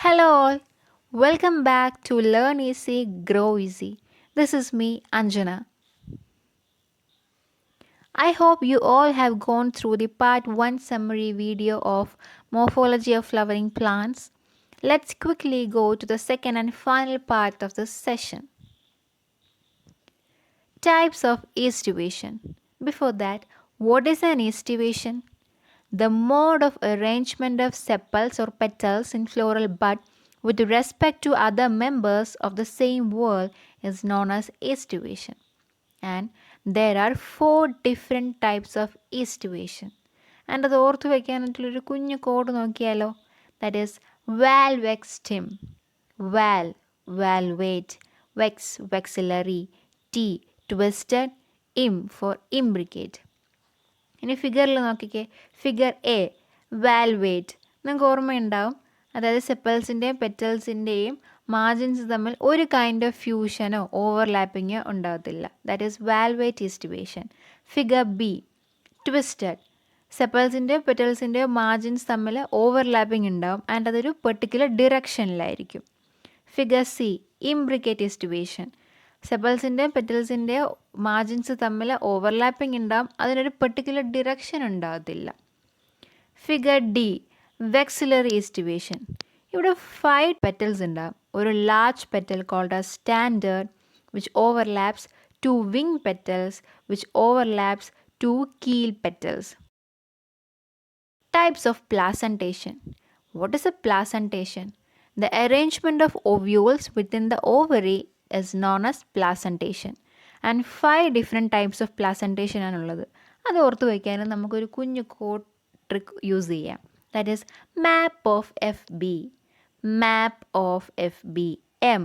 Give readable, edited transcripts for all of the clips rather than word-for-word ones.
Hello, all. Welcome back to Learn Easy, Grow Easy. This is me, Anjana. I hope you all have gone through the part 1 summary video of Morphology of Flowering Plants. Let's quickly go to the second and final part of this session. Types of estivation. Before that, what is an estivation? The mode of arrangement of sepals or petals in floral bud with respect to other members of the same whorl is known as estivation. And there are 4 different types of estivation. And അത് ഓർത്ത് വയ്ക്കാനായിട്ടുള്ളൊരു കുഞ്ഞു code നോക്കിയാലോ. That is val vex stim, val valvate, vex vexillary, t twisted, im for imbricate. ഇനി ഫിഗറിൽ നോക്കിക്കേ, figure A വാൽവേറ്റ് നിങ്ങൾക്ക് ഓർമ്മയുണ്ടാവും. അതായത് സെപ്പൽസിൻ്റെയും പെറ്റൽസിൻ്റെയും margins തമ്മിൽ ഒരു കൈൻഡ് ഓഫ് ഫ്യൂഷനോ ഓവർലാപ്പിങ്ങോ ഉണ്ടാകത്തില്ല. That is valvate aestivation. Figure B twisted, സെപ്പൽസിൻ്റെയോ പെറ്റൽസിൻ്റെയോ മാർജിൻസ് തമ്മിൽ ഓവർലാപ്പിംഗ് ഉണ്ടാവും ആൻഡ് അതൊരു പെർട്ടിക്കുലർ ഡിറക്ഷനിലായിരിക്കും. ഫിഗർ സി ഇംബ്രിക്കേറ്റ് ഈസ്റ്റിവേഷൻ, സെപ്പൽസിൻ്റെയും പെറ്റൽസിൻ്റെയോ മാർജിൻസ് തമ്മിൽ ഓവർലാപ്പിംഗ് ഉണ്ടാകും, അതിനൊരു പെർട്ടിക്കുലർ ഡിറക്ഷൻ ഉണ്ടാകത്തില്ല. Figure D vexillary aestivation. ഇവിടെ 5 പെറ്റൽസ് ഉണ്ടാകും. ഒരു large petal called as standard which overlaps 2 wing petals which overlaps 2 keel petals. Types of placentation. What is a placentation? The arrangement of ovules within the ovary is known as placentation. And 5 different types of placentation ആണുള്ളത്. അത് ഓർത്ത് വയ്ക്കാനും നമുക്കൊരു കുഞ്ഞു code trick use ചെയ്യാം. That is map of FB. Map of FB. M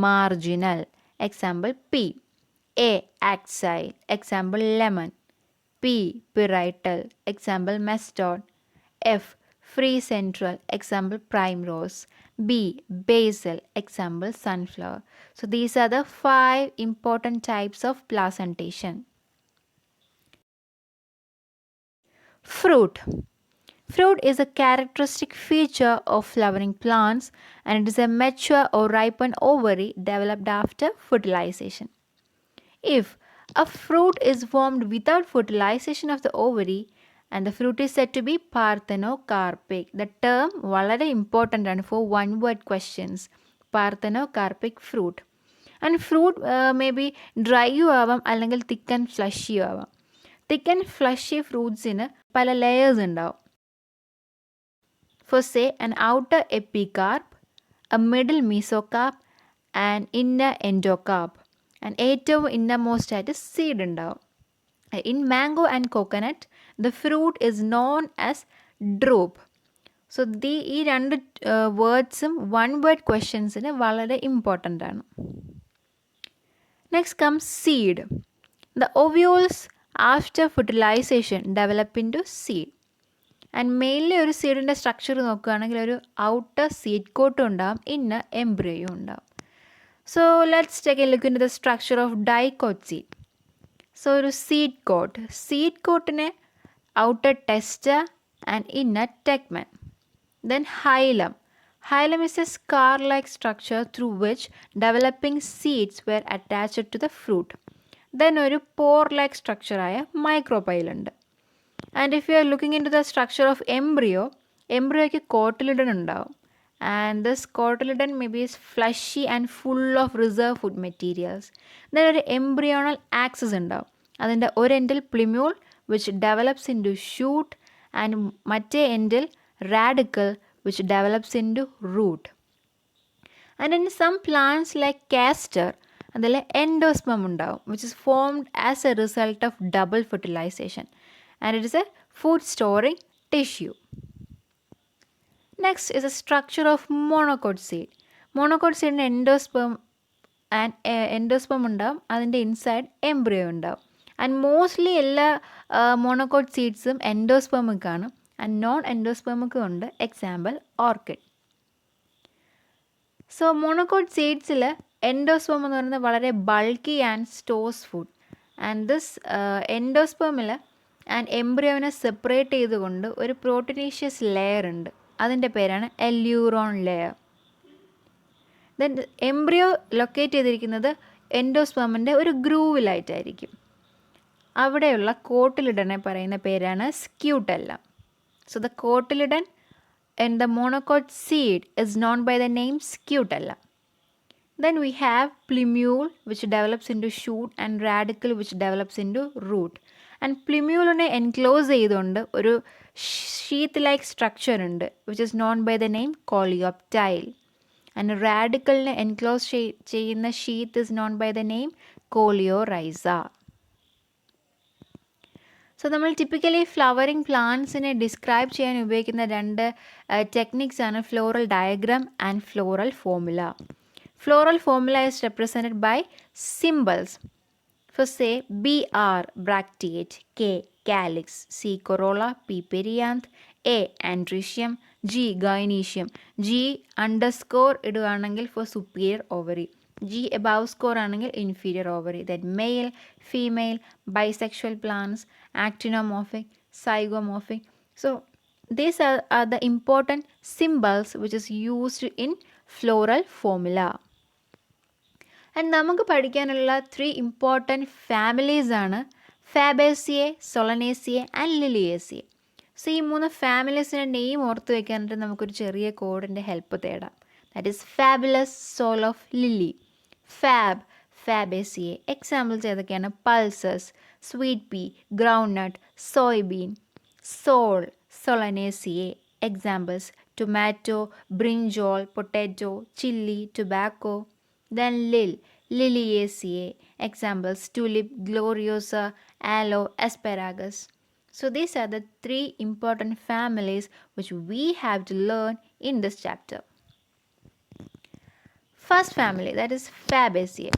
marginal. Example P. A axile. Example lemon. P parietal. Example mastod. F free central, example primrose. B basal, example sunflower. So these are the 5 important types of placentation. Fruit. Fruit is a characteristic feature of flowering plants and it is a mature or ripened ovary developed after fertilization. If a fruit is formed without fertilization of the ovary and the fruit is said to be parthenocarpic. The term വളരെ important ആണ് for one word questions. Parthenocarpic fruit. And fruit may be dry ആവാം അല്ലെങ്കിൽ thick and fleshy ആവാം. Thick and fleshy fruitsന് പല layers ഉണ്ടാവും. For say an outer epicarp, a middle mesocarp and inner endocarp. And ഏറ്റവും innermost ആയിട്ട് seed ഉണ്ടാവും. In mango and coconut, the fruit is known as drupe. So ഈ രണ്ട് വേർഡ്സും one word ക്വസ്റ്റ്യൻസിന് വളരെ important ആണ്. Next comes seed. The ovules after fertilisation develop into seed. And mainly ഒരു സീഡിൻ്റെ structure നോക്കുകയാണെങ്കിൽ ഒരു ഔട്ടർ സീഡ് കോട്ടും ഉണ്ടാകും, ഇന്നർ എംബ്രിയോയും ഉണ്ടാകും. So let's take a look into the structure of dicot seed. So ഒരു സീഡ് കോട്ടിനെ outer testa and inner tegmen. Then hilum. Hilum is a scar-like structure through which developing seeds were attached to the fruit. Then ഒരു pore-like structure ആയ micropyle ഉണ്ട്. And if you are looking into the structure of embryo, embryoയ്ക്ക് cotyledon ഉണ്ടാവും. And this cotyledon may be fleshy and full of reserve food materials. Then ഒരു embryonal axis ഉണ്ടാവും. അതിൻ്റെ ഒരു എൻഡിൽ plumule which develops into shoot and മറ്റേ എൻഡിൽ radicle which develops into root. And in some plants like castor, അതിൽ endosperm ഉണ്ടാവും which is formed as a result of double fertilization and it is a food storing tissue. Next is a structure of monocot seed. Monocot seed endosperm and endosperm ഉണ്ടാവും, അതിൻ്റെ inside embryo ഉണ്ടാവും. And mostly എല്ലാ monocot സീഡ്സും endospermic ആണ് and non എൻഡോസ്പെർമിക്കും ഉണ്ട്. Example orchid. So monocot സീഡ്സിൽ endosperm എന്ന് പറയുന്നത് വളരെ bulky and stores food and this എൻഡോസ്പെർമിൽ ആൻഡ് എംബ്രിയോനെ സെപ്പറേറ്റ് ചെയ്തുകൊണ്ട് ഒരു പ്രോട്ടീനീഷ്യസ് ലെയർ ഉണ്ട്, അതിൻ്റെ പേരാണ് aleurone layer. Then embryo locate ചെയ്തിരിക്കുന്നത് എൻഡോസ്പെർമിൻ്റെ ഒരു ഗ്രൂവിലായിട്ടായിരിക്കും. അവിടെയുള്ള കോട്ടിലിഡനെ പറയുന്ന പേരാണ് scutellum. So the cotyledon and the monocot seed is known by the name scutella. Then we have plumule which develops into shoot and radicle which develops into root. And plumule enclose ചെയ്തുകൊണ്ട് ഒരു sheath like structure ഉണ്ട് which is known by the name coleoptile. And radicle enclose ചെയ്യുന്ന sheath is known by the name coleorhiza. So നമ്മൾ typically flowering പ്ലാന്റ്സിനെ describe ചെയ്യാൻ ഉപയോഗിക്കുന്ന രണ്ട് techniques ആണ് floral diagram and floral formula. Floral formula is represented by symbols. For say BR bracteate, K calyx, C corolla, P perianth, A androecium, G gynoecium. G underscore ഇടുകയാണെങ്കിൽ for superior ovary. G above score ആണെങ്കിൽ inferior ovary. Then male, female, bisexual plants, actinomorphic, zygomorphic. So these are the important symbols which is used in floral formula. And നമുക്ക് പഠിക്കാനുള്ള 3 important families ആണ് ഫാബേസിയെ, സൊളനേസിയെ and ലിലിയേസിയെ. So ഈ 3 ഫാമിലീസിൻ്റെ name ഓർത്ത് വെക്കാനായിട്ട് നമുക്കൊരു ചെറിയ കോഡിൻ്റെ ഹെൽപ്പ് തേടാം. That is fabulous soul of lily, fab Fabaceae. Examples ഏതൊക്കെയാണ്? Pulses, sweet pea, ground nut, soybean. Sol Solanaceae. Examples tomato, brinjal, potato, chilli, tobacco. Then Lil, Liliaceae. Examples tulip, gloriosa, aloe, asparagus. So these are the 3 important families which we have to learn in this chapter. First family, that is Fabaceae.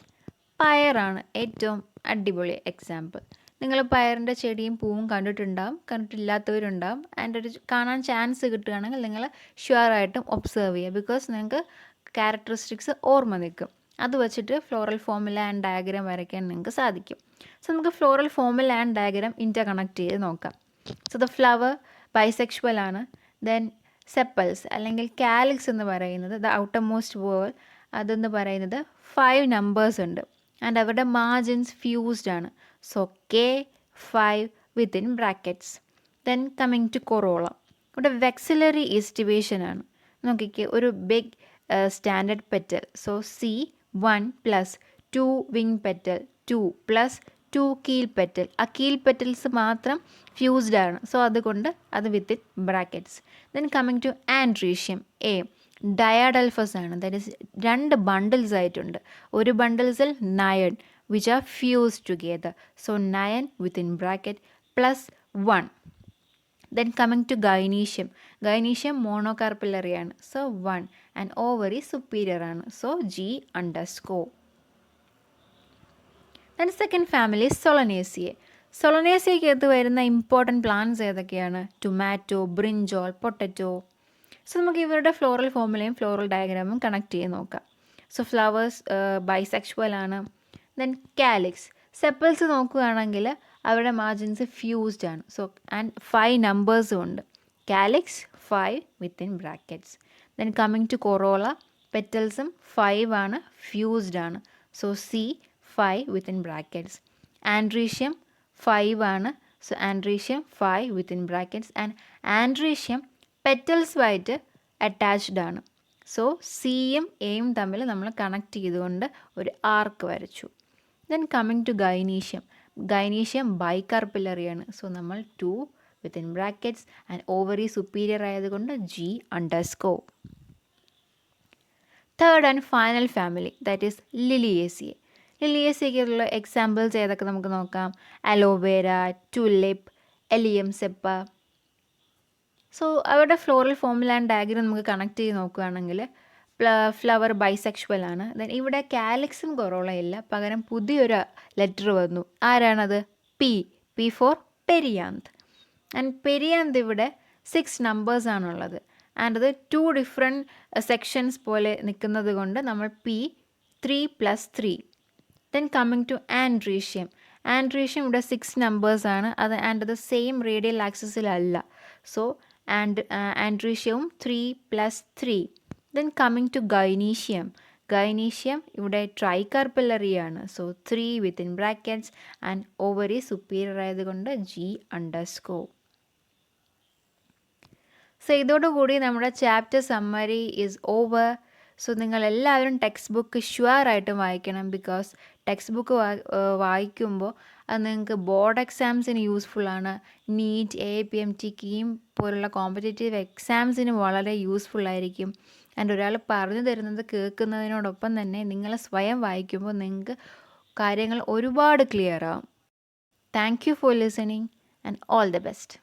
പയറാണ് ഏറ്റവും അടിപൊളി example. നിങ്ങൾ പയറിൻ്റെ ചെടിയും പൂവും കണ്ടിട്ടുണ്ടാവും, കണ്ടിട്ടില്ലാത്തവരുണ്ടാവും. അതിൻ്റെ ഒരു കാണാൻ chance കിട്ടുകയാണെങ്കിൽ നിങ്ങൾ ഷുവറായിട്ടും ഒബ്സർവ് ചെയ്യുക. ബിക്കോസ് നിങ്ങൾക്ക് ക്യാരക്ടറിസ്റ്റിക്സ് ഓർമ്മ നിൽക്കും. അത് വെച്ചിട്ട് ഫ്ലോറൽ ഫോർമുല ആൻഡ് ഡയഗ്രാം വരയ്ക്കാൻ നിങ്ങൾക്ക് സാധിക്കും. സോ നമുക്ക് floral formula and diagram inter connect ചെയ്ത് നോക്കാം. സോ ദ ഫ്ലവർ ബൈസെക്ഷുവൽ ആണ്. ദെൻ സെപ്പൽസ് അല്ലെങ്കിൽ കാലിക്സ് എന്ന് പറയുന്നത് ദ ഔട്ടർ മോസ്റ്റ് വേൾ, അതെന്ന് പറയുന്നത് 5 നമ്പേഴ്സ് ഉണ്ട്. ആൻഡ് അവരുടെ മാർജിൻസ് ഫ്യൂസ്ഡ് ആണ്. So K5 within brackets. Then coming to corolla, ഇവിടെ വെക്സിലറി ഈസ്റ്റിവേഷൻ ആണ്. നോക്കിക്കേ, ഒരു big standard petal. So C1 plus 2 wing petal, 2 plus 2 keel petal. ആ കീൽ പെറ്റൽസ് മാത്രം ഫ്യൂസ്ഡ് ആണ്. സോ അതുകൊണ്ട് അത് within brackets. Then coming to androecium, A diadelphous ആണ്. ദാറ്റ് ഈസ് 2 ബണ്ടിൽസ് ആയിട്ടുണ്ട്. ഒരു ബണ്ടിൽസിൽ 9 which are fused together. So 9 within bracket plus 1. Then coming to gynoecium, gynoecium monocarpillary ആണ്. So 1 and ovary superior ആണ്. So G underscore. Then second family Solanaceae. സൊളനേസിയയ്ക്കകത്ത് വരുന്ന important plants ഏതൊക്കെയാണ്? Tomato, brinjal, potato. So നമുക്ക് ഇവരുടെ floral ഫോർമുലയും floral ഡയഗ്രാമും connect ചെയ്ത് നോക്കാം. So flowers ബൈസെക്ഷുവൽ ആണ്. Then calyx, sepals നോക്കുകയാണെങ്കിൽ അവരുടെ മാർജിൻസ് ഫ്യൂസ്ഡ് ആണ്. സോ ആൻഡ് 5 നമ്പേഴ്സും ഉണ്ട്. Calyx 5 within brackets. Then coming to corolla, പെറ്റൽസും 5 ആണ്, ഫ്യൂസ്ഡ് ആണ്. So C5 within brackets. Androecium 5 ആണ്. So androecium 5 within brackets. And androecium പെറ്റൽസുമായിട്ട് അറ്റാച്ച്ഡ് ആണ്. സോ സിയും എയും തമ്മിൽ നമ്മൾ കണക്ട് ചെയ്തുകൊണ്ട് ഒരു ആർക്ക് വരച്ചു. Then coming to gynoecium, gynoecium bicarpellary ആണ്. സോ നമ്മൾ 2 within brackets and ovary superior ആയതുകൊണ്ട് G underscore. Third and final family that is Liliaceae. ലിലിയേസിയയ്ക്കുള്ള എക്സാമ്പിൾസ് ഏതൊക്കെ നമുക്ക് നോക്കാം? Aloe vera, tulip, allium cepa. So അവരുടെ ഫ്ലോറൽ ഫോർമുല ആൻഡ് ഡയഗ്രാം നമുക്ക് connect ചെയ്ത് നോക്കുകയാണെങ്കിൽ ഫ്ലവർ ബൈസെക്ഷുവൽ ആണ്. ദെൻ ഇവിടെ കാലിക്സും കൊറോളയില്ല, പകരം പുതിയൊരു ലെറ്റർ വന്നു. ആരാണത്? P for perianth. And perianth ഇവിടെ 6 നമ്പേഴ്സാണുള്ളത്. ആൻഡ് അത് 2 ഡിഫറെൻറ്റ് സെക്ഷൻസ് പോലെ നിൽക്കുന്നത് കൊണ്ട് നമ്മൾ P3 + 3. Then coming to androecium, androecium ഇവിടെ 6 നമ്പേഴ്സാണ്. ആൻഡ് അത് സെയിം റേഡിയൽ ആക്സിസിലല്ല. സോ ആൻഡ്രീഷ്യവും 3 + 3. Then coming to gynoecium, gynoecium ഇവിടെ ട്രൈകാർപ്പില്ലറിയാണ്. So 3 within brackets and ovary superior ആയതുകൊണ്ട് G_. സോ ഇതോടുകൂടി നമ്മുടെ chapter summary is over. So നിങ്ങളെല്ലാവരും ടെക്സ്റ്റ് ബുക്ക് ഷുവറായിട്ടും വായിക്കണം. ബിക്കോസ് ടെക്സ്റ്റ് ബുക്ക് വായിക്കുമ്പോൾ അത് നിങ്ങൾക്ക് ബോർഡ് എക്സാംസിന് യൂസ്ഫുള്ളാണ്. നീറ്റ്, APMT, കീം പോലുള്ള കോമ്പറ്റേറ്റീവ് എക്സാംസിന് വളരെ യൂസ്ഫുള്ളായിരിക്കും. ആൻഡ് ഒരാൾ പറഞ്ഞു തരുന്നത് കേൾക്കുന്നതിനോടൊപ്പം തന്നെ നിങ്ങൾ സ്വയം വായിക്കുമ്പോൾ നിങ്ങൾക്ക് കാര്യങ്ങൾ ഒരുപാട് ക്ലിയർ ആവും. Thank you for listening and all the best.